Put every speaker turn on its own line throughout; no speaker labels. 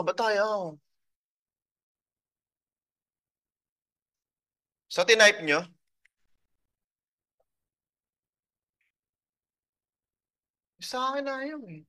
ba tayo? So, tinype nyo? Sa akin na yun eh.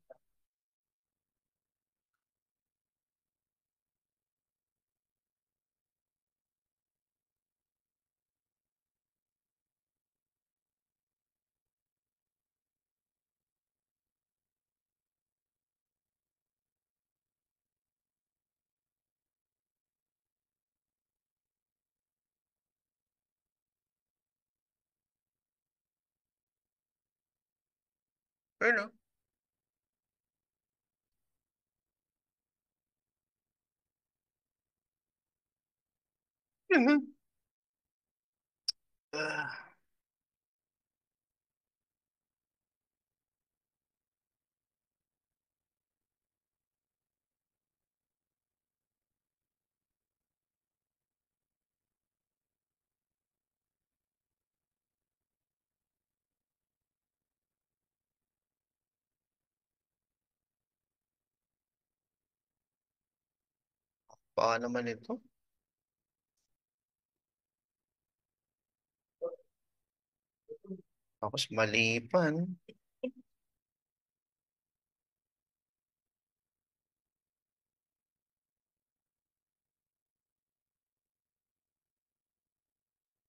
Ano? Yun. Ah, baka naman ito. Tapos malipan.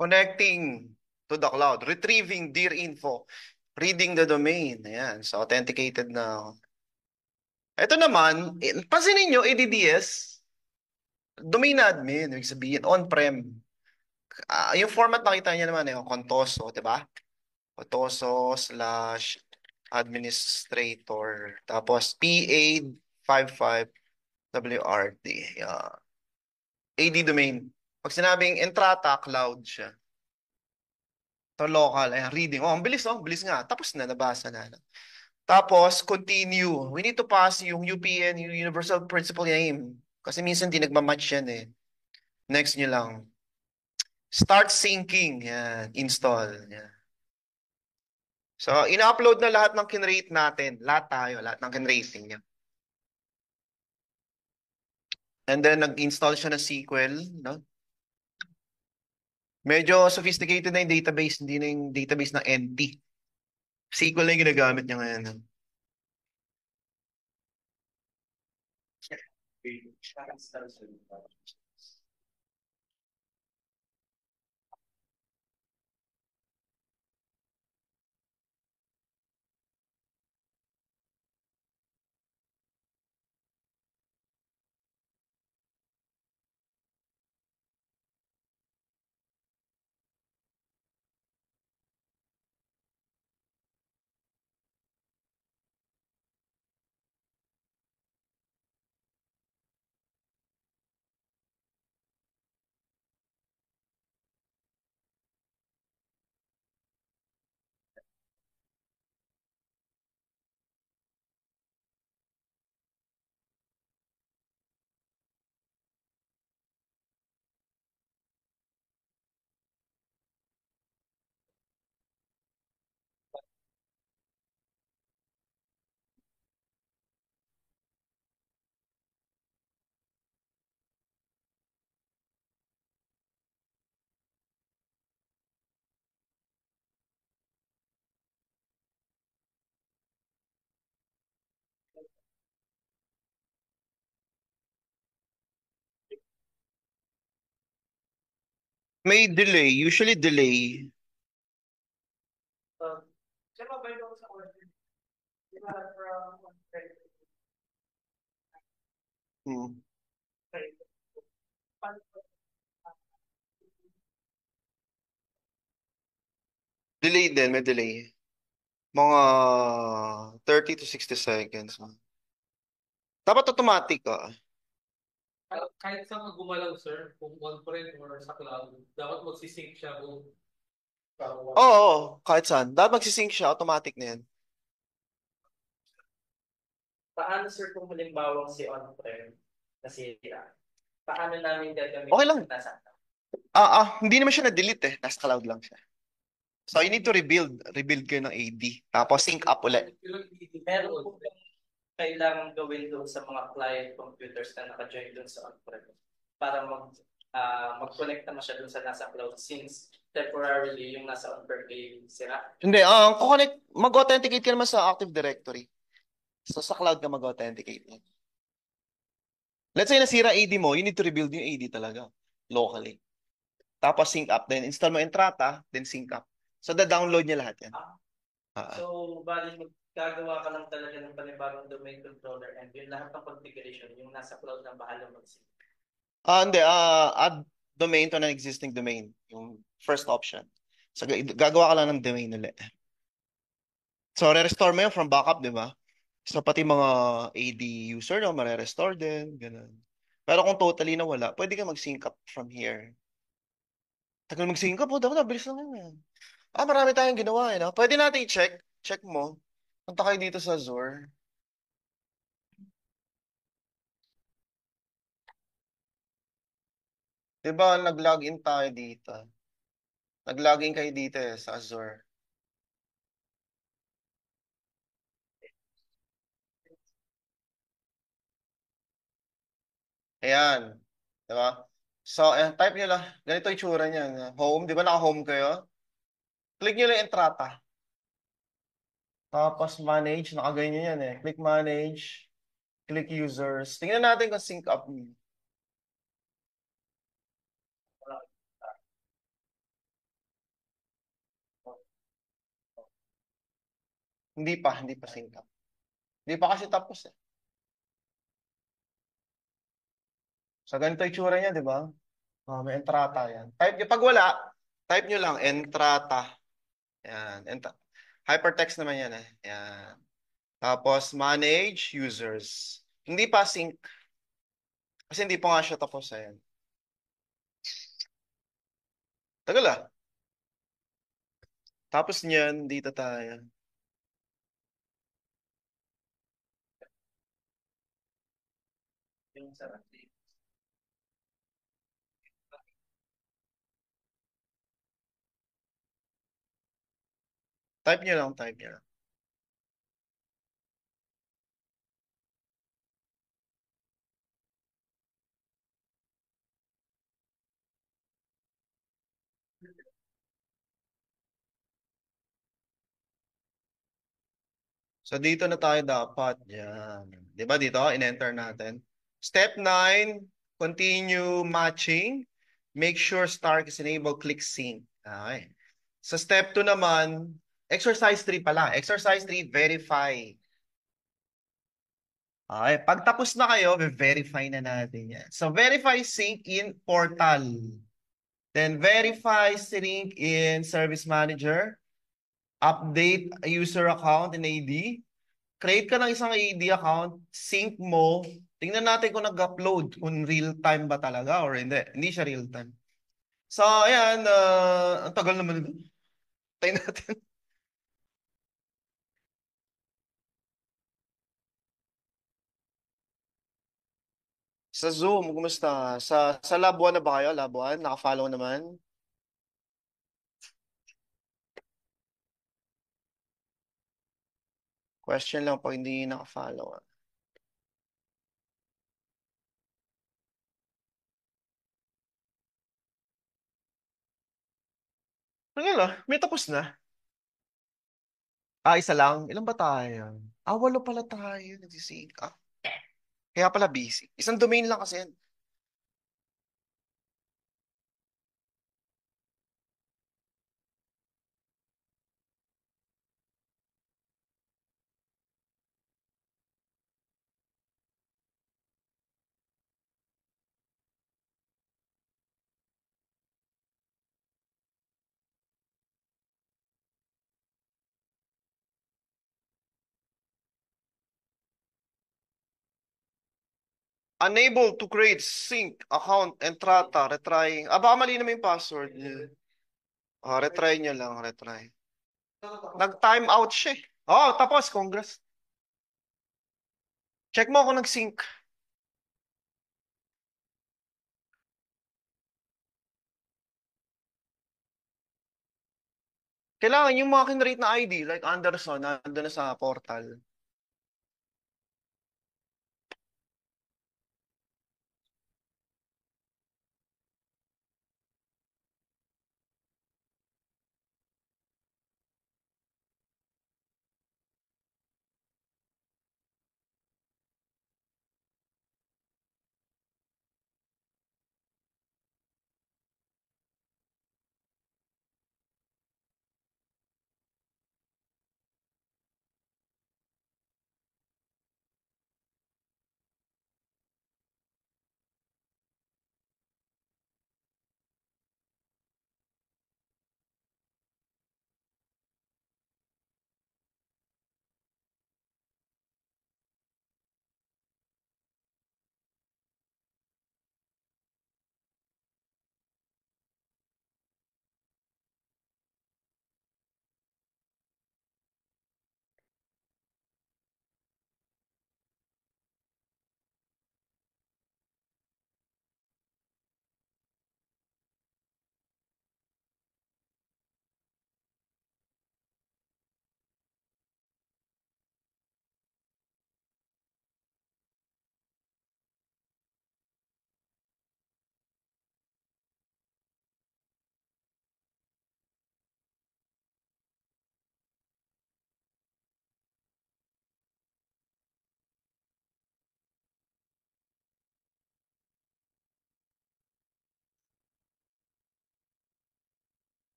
Connecting to the cloud. Retrieving dear info. Reading the domain. Ayan. So, authenticated na ako. Ito naman, pansinin nyo, ADDS, domain admin, ibig sabihin, on-prem. Yung format nakita niya naman, Contoso, di ba? Contoso slash administrator. Tapos PA55 WRD. Yeah. AD domain. Pag sinabing Entrata, cloud siya. Ito local, reading. Oh, ang bilis, oh. Bilis nga. Tapos na, nabasa na. Tapos, continue. We need to pass yung UPN, yung Universal Principal Name. Kasi minsan di nagmamatch yan eh. Next nyo lang. Start syncing. Yan. Install. Yan. So, ina-upload na lahat ng kinrate natin. Lahat tayo, lahat ng kinrating niya. And then, nag-install siya ng SQL. No? Medyo sophisticated na yung database, hindi na yung database ng NT. SQL na yung ginagamit niya ngayon. No? May delay, usually delay. Hmm. Delay din, may delay. Mga 30 to 60 seconds. Dapat automatic ka.
Kahit saan ka gumalaw, sir, kung on-prem or sa cloud, dapat magsisync siya kung
Oo, kahit saan. Dapat magsisync siya, automatic na yan.
Paano sir kung halimbawa si on-prem nasira? Paano namin
Okay
gagamitin
lang.
na nasa?
Hindi naman siya na-delete eh. Nasa cloud lang siya. So, you need to rebuild. Rebuild kayo ng AD. Tapos sync up ulit.
Meron po kailangan gawin doon sa mga client computers na naka-join doon sa on-prem para mag-connect naman siya doon sa nasa cloud since temporarily yung nasa on-prem ay sira.
Hindi, mag-authenticate ka naman sa Active Directory. So, sa cloud ka mag-authenticate. Let's say nasira AD mo, you need to rebuild yung AD talaga, locally. Tapos sync up, then install mo Entrata, then sync up. So, da-download niya lahat yan.
So, bali gagawa ka lang talaga ng panibagong domain controller and yung lahat ng configuration, yung nasa cloud na bahala mag-sync.
Hindi, add domain to an existing domain. Yung first option. So, gagawa ka lang ng domain ulit. So, re-restore mo yun from backup, di ba? So, pati mga AD user, no, mare-restore din. Ganun. Pero kung totally nawala, pwede ka mag-sync up from here. Tagal mag-sync up, dapat nabilis lang yun. Marami tayong ginawa, no? Pwede natin i-check. Check mo. Punta kayo dito sa Azure. Diba, nag-login tayo dito. Nag-login kayo dito sa Azure. Ayan. Diba? So, type nyo lang. Ganito yung tsura niyan. Home. Di ba naka-home kayo? Click nyo lang Entrata. Tapos manage. Nakaganyan yan eh. Click manage. Click users. Tingnan natin kung sync up nyo. Hindi pa sync up. Hindi pa kasi tapos eh. So, ganito yung tsura niya, di ba? May Entrata yan. Pag wala, type nyo lang Entrata. Yan. Hypertext naman yan eh. Yan. Tapos, manage users. Hindi pa sync. Kasi hindi pa nga siya tapos. Ayan. Tagal ah. Tapos niyan, dito tayo.
Yung sa
Type nyo lang, type nyo lang. So, dito na tayo dapat. Yan. Di ba dito? In-enter natin. Step 9, continue matching. Make sure Stark is enabled. Click sync. Okay. Sa step 2 naman, exercise 3 pala. Exercise 3, verify. Okay. Pag tapos na kayo, verify na natin yan. So, verify sync in portal. Then, verify sync in service manager. Update a user account in AD. Create ka ng isang AD account, sync mo, tingnan natin kung nag-upload, kung real-time ba talaga or hindi. Hindi siya real-time. So, ayan, ang tagal naman ito. Tayo natin. Sa Zoom, kumusta? Sa Labuan na ba kayo? Labuan? Naka-follow naman? Question lang pag hindi naka-follow. Ano lang, may tapos na. Isa lang. Ilan ba tayo? Walo pala tayo. Nagsisync up. Kaya pala busy. Isang domain lang kasi yan. Unable to create sync account entrata, retry. Baka mali naman yung password niya. Retry niya lang, retry. Nag-time out siya eh. Tapos, congrats. Check mo kung nag-sync. Kailangan yung mga kinrate na ID, like Anderson, nandun na sa portal.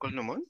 Tagal naman.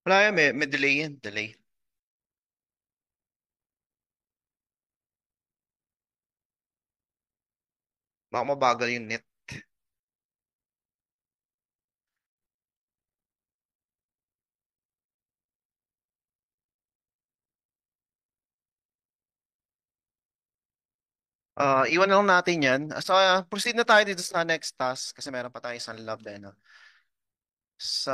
Wala yan, may delay yan. Delay. Baka mabagal yung net. Iwan na lang natin yan. So, proceed na tayo dito sa next task kasi meron pa tayo isang lab din. No? So,